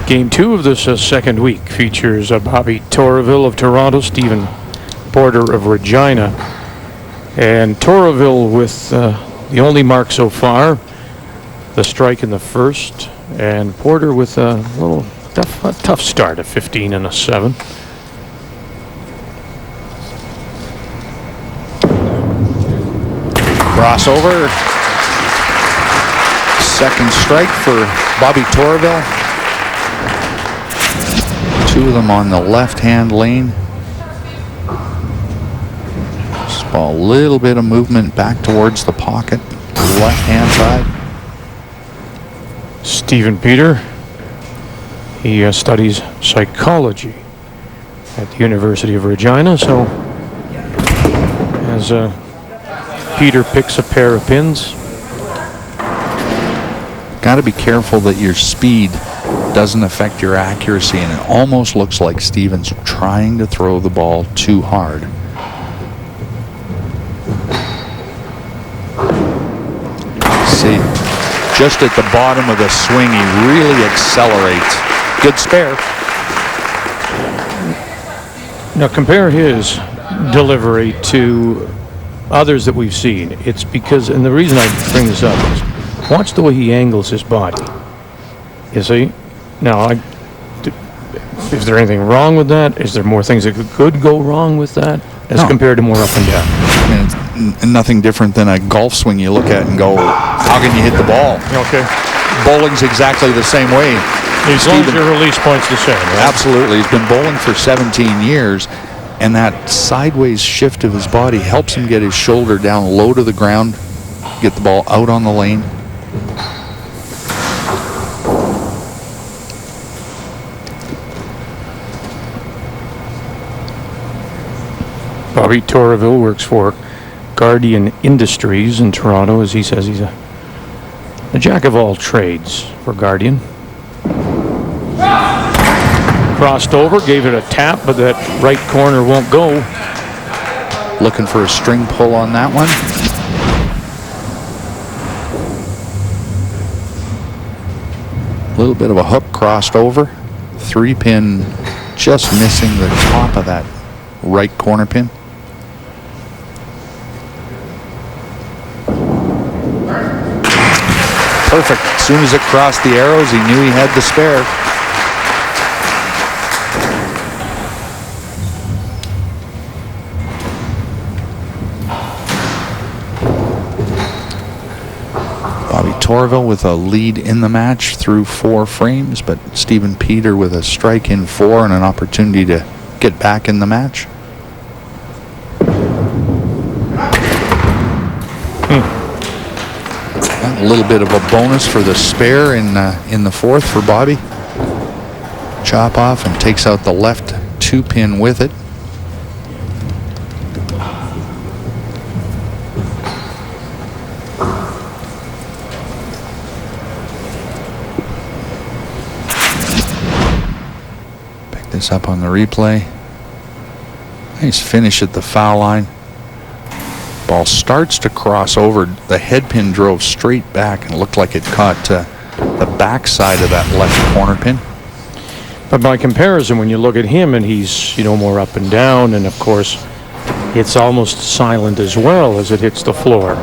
Game 2 of this second week features Bobby Torraville of Toronto, Stephen Porter of Regina. And Torraville with the only mark so far, the strike in the first, and Porter with a little tough start, a 15 and a 7. Crossover. Second strike for Bobby Torraville. Two of them on the left-hand lane. Just a little bit of movement back towards the pocket, left-hand side. Stephen Peter, he studies psychology at the University of Regina, so as Peter picks a pair of pins. Got to be careful that your speed doesn't affect your accuracy, and it almost looks like Stephen's trying to throw the ball too hard. See, just at the bottom of the swing, he really accelerates. Good spare. Now compare his delivery to others that we've seen. It's because, and the reason I bring this up is, watch the way he angles his body. You see? Now, is there anything wrong with that? Is there more things that could go wrong with that as compared to more up and down? I mean, it's nothing different than a golf swing you look at and go, how can you hit the ball? Okay. Bowling's exactly the same way. As long as your release point's the same, right? Absolutely. He's been bowling for 17 years, and that sideways shift of his body helps him get his shoulder down low to the ground, get the ball out on the lane. Bobby Torraville works for Guardian Industries in Toronto. As he says, he's a jack of all trades for Guardian. Crossed over, gave it a tap, but that right corner won't go. Looking for a string pull on that one. A little bit of a hook crossed over. 3-pin just missing the top of that right corner pin. Perfect. As soon as it crossed the arrows, he knew he had the spare. Bobby Torraville with a lead in the match through 4 frames, but Stephen Peter with a strike in 4 and an opportunity to get back in the match. A little bit of a bonus for the spare in the 4th for Bobby. Chop off and takes out the left 2-pin with it. Pick this up on the replay. Nice finish at the foul line. Ball starts to cross over. The head pin drove straight back and looked like it caught the backside of that left corner pin. But by comparison, when you look at him and he's, more up and down, and of course, it's almost silent as well as it hits the floor.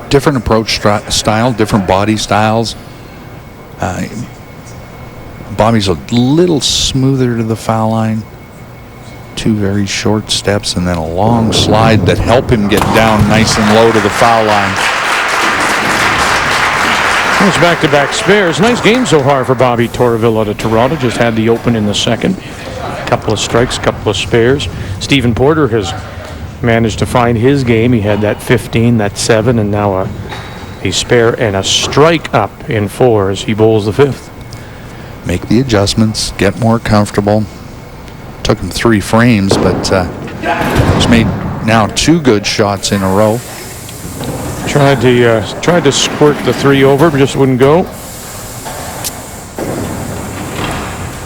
Different approach style, different body styles. Bobby's a little smoother to the foul line. 2 very short steps and then a long slide that help him get down nice and low to the foul line. It's back-to-back spares. Nice game so far for Bobby Torraville out of Toronto. Just had the open in the second. Couple of strikes, couple of spares. Stephen Porter has managed to find his game. He had that 15, that 7, and now a spare and a strike up in 4 as he bowls the 5th. Make the adjustments, get more comfortable. Took him 3 frames, but he's made now 2 good shots in a row. Tried to squirt the 3 over, but just wouldn't go.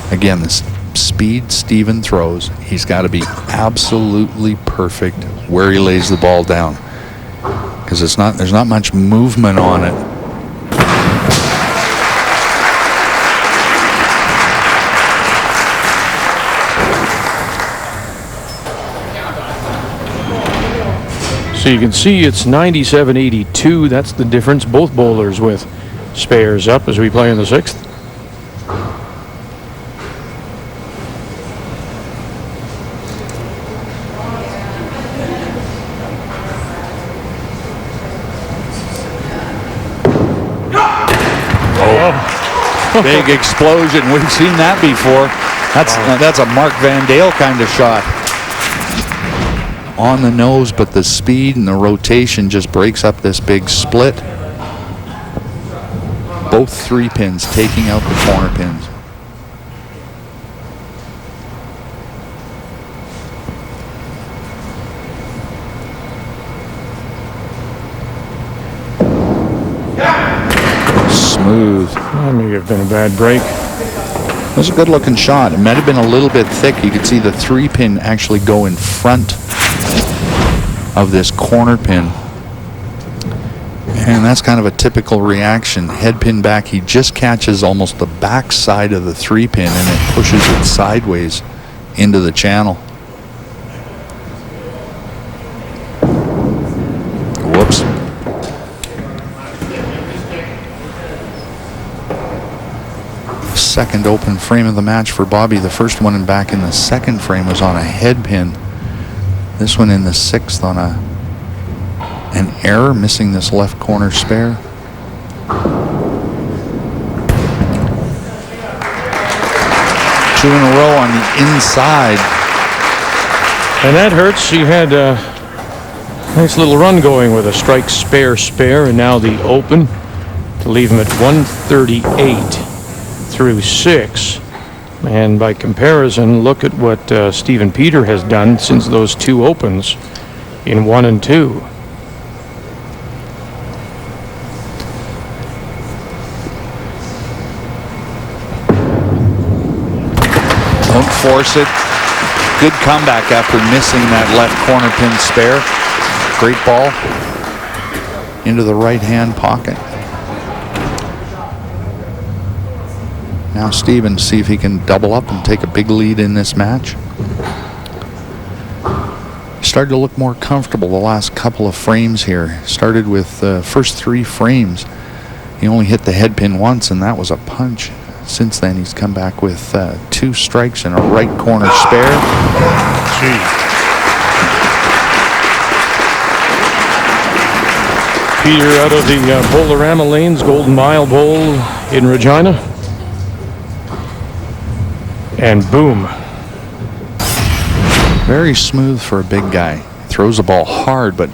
Again, this speed Stephen throws, he's got to be absolutely perfect where he lays the ball down, because there's not much movement on it. So you can see it's 97-82. That's the difference. Both bowlers with spares up as we play in the 6th. Big explosion. We've seen that before. That's a Mark Van Dale kind of shot. On the nose, but the speed and the rotation just breaks up this big split. Both 3 pins taking out the corner pins. Smooth. That may have been a bad break. It was a good looking shot. It might have been a little bit thick. You could see the 3 pin actually go in front of this corner pin. And that's kind of a typical reaction. Head pin back, he just catches almost the back side of the 3 pin and it pushes it sideways into the channel. Whoops. Second open frame of the match for Bobby. The first one back in the 2nd frame was on a head pin. This one in the 6th on an error, missing this left corner spare. 2 in a row on the inside. And that hurts. He had a nice little run going with a strike spare, and now the open to leave him at 138 through 6. And by comparison, look at what Stephen Peter has done since those 2 opens in 1 and 2. Don't force it. Good comeback after missing that left corner pin spare. Great ball into the right hand pocket. Now Stephen, see if he can double up and take a big lead in this match. Started to look more comfortable the last couple of frames here. Started with the first 3 frames. He only hit the head pin once, and that was a punch. Since then, he's come back with 2 strikes and a right corner spare. Gee. Peter out of the Bowlerama Lanes Golden Mile Bowl in Regina. And boom. Very smooth for a big guy. Throws the ball hard, but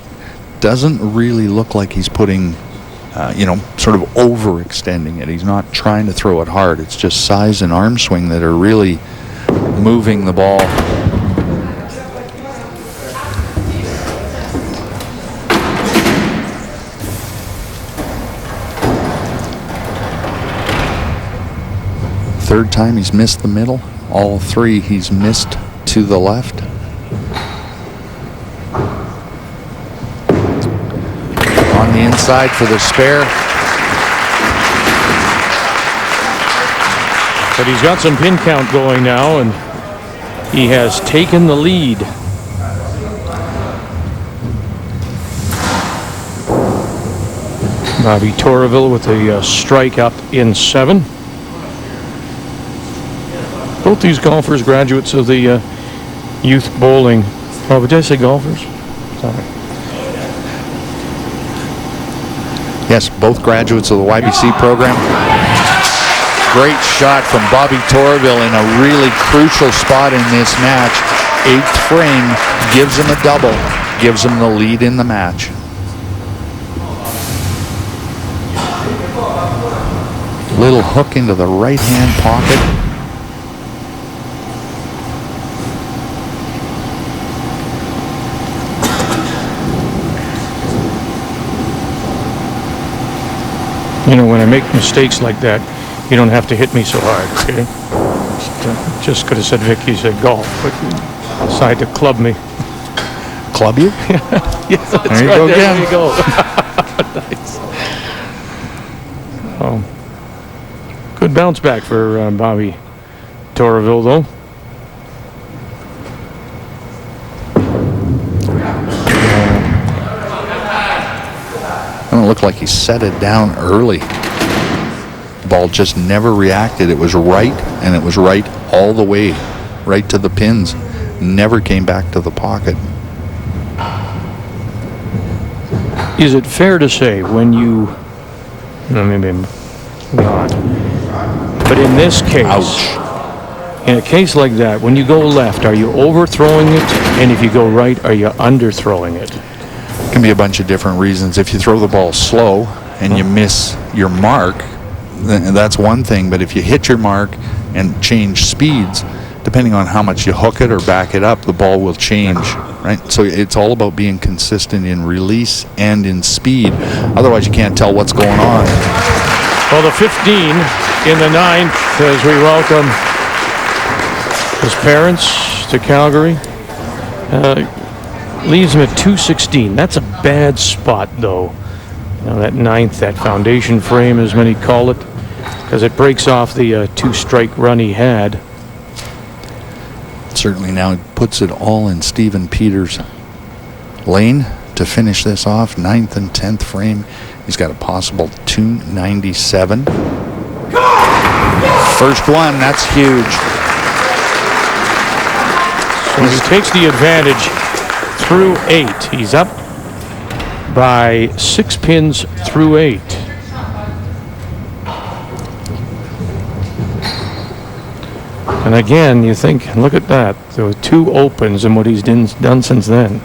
doesn't really look like he's putting, sort of overextending it. He's not trying to throw it hard. It's just size and arm swing that are really moving the ball. Third time he's missed the middle. All 3 he's missed to the left. On the inside for the spare. But he's got some pin count going now, and he has taken the lead. Bobby Torraville with a strike up in 7. Both these golfers graduates of the youth bowling. Oh, did I say golfers? Sorry. Yes, both graduates of the YBC program. Great shot from Bobby Torraville in a really crucial spot in this match. 8th frame gives him a double, gives him the lead in the match. Little hook into the right hand pocket. You know, when I make mistakes like that, you don't have to hit me so hard, okay? Just could have said Vicky said golf, but you decided to club me. Club you? Yes, that's there you right. go There again. you go. Nice. Oh. Good bounce back for Bobby Torraville, though. And it looked like he set it down early. The ball just never reacted. It was right, and it was right all the way, right to the pins. Never came back to the pocket. Is it fair to say when you, no, maybe not, but in this case, Ouch. in a case like that, when you go left, are you overthrowing it? And if you go right, are you underthrowing it? It can be a bunch of different reasons. If you throw the ball slow and you miss your mark, then that's one thing. But if you hit your mark and change speeds, depending on how much you hook it or back it up, the ball will change, right? So it's all about being consistent in release and in speed. Otherwise, you can't tell what's going on. Well, the 15 in the 9th as we welcome his parents to Calgary. Leaves him at 216. That's a bad spot, though. You know, that 9th, that foundation frame, as many call it, because it breaks off the 2-strike run he had. Certainly now it puts it all in Steven Peters' lane to finish this off. 9th and 10th frame. He's got a possible 297. First one, that's huge. So he takes the advantage through 8. He's up by 6 pins through 8. And again, you think, look at that. There were 2 opens and what he's done since then.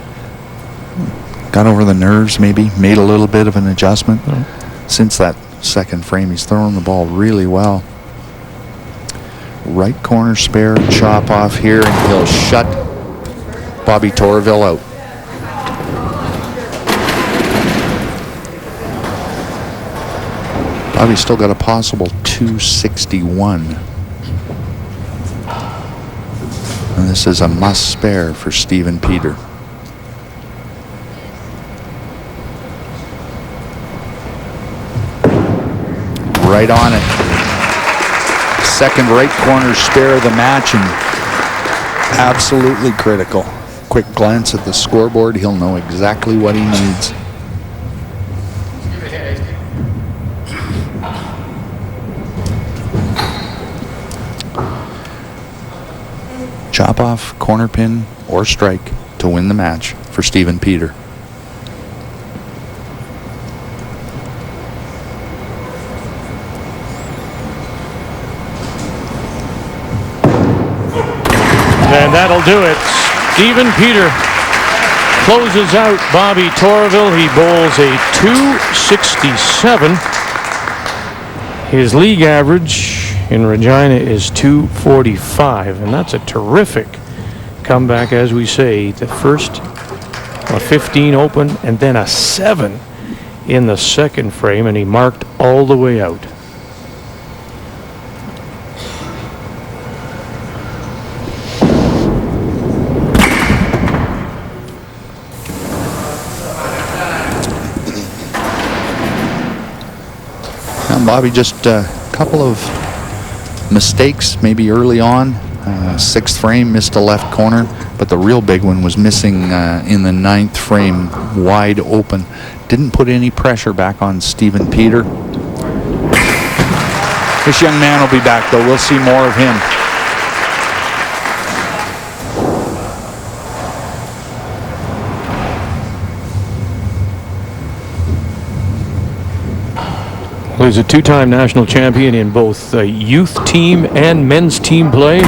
Got over the nerves, maybe, made a little bit of an adjustment. Since that second frame, he's throwing the ball really well. Right corner spare, chop off here, and he'll shut Bobby Torraville out. Bobby's still got a possible 261. And this is a must spare for Steven Peter. Right on it. Second right corner spare of the match, and absolutely critical. Quick glance at the scoreboard, he'll know exactly what he needs. Chop off, corner pin, or strike to win the match for Steven Peter. And that'll do it. Steven Peter closes out Bobby Torraville. He bowls a 267. His league average in Regina is 245, and that's a terrific comeback, as we say. The first 15 open and then a 7 in the second frame, and he marked all the way out. Bobby, just a couple of mistakes maybe early on. 6th frame, missed a left corner, but the real big one was missing in the 9th frame, wide open. Didn't put any pressure back on Steven Peter. This young man will be back, though. We'll see more of him. Well, he's a 2-time national champion in both youth team and men's team play.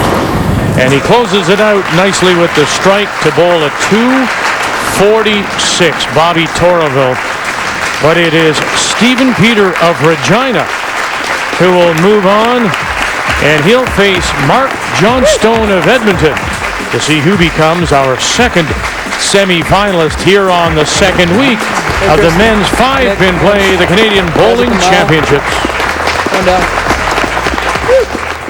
And he closes it out nicely with the strike to bowl a 246, Bobby Torraville. But it is Steven Peter of Regina who will move on, and he'll face Mark Johnstone of Edmonton to see who becomes our second semi-finalist here on the second week of the men's 5-pin play, the Canadian Bowling Championships.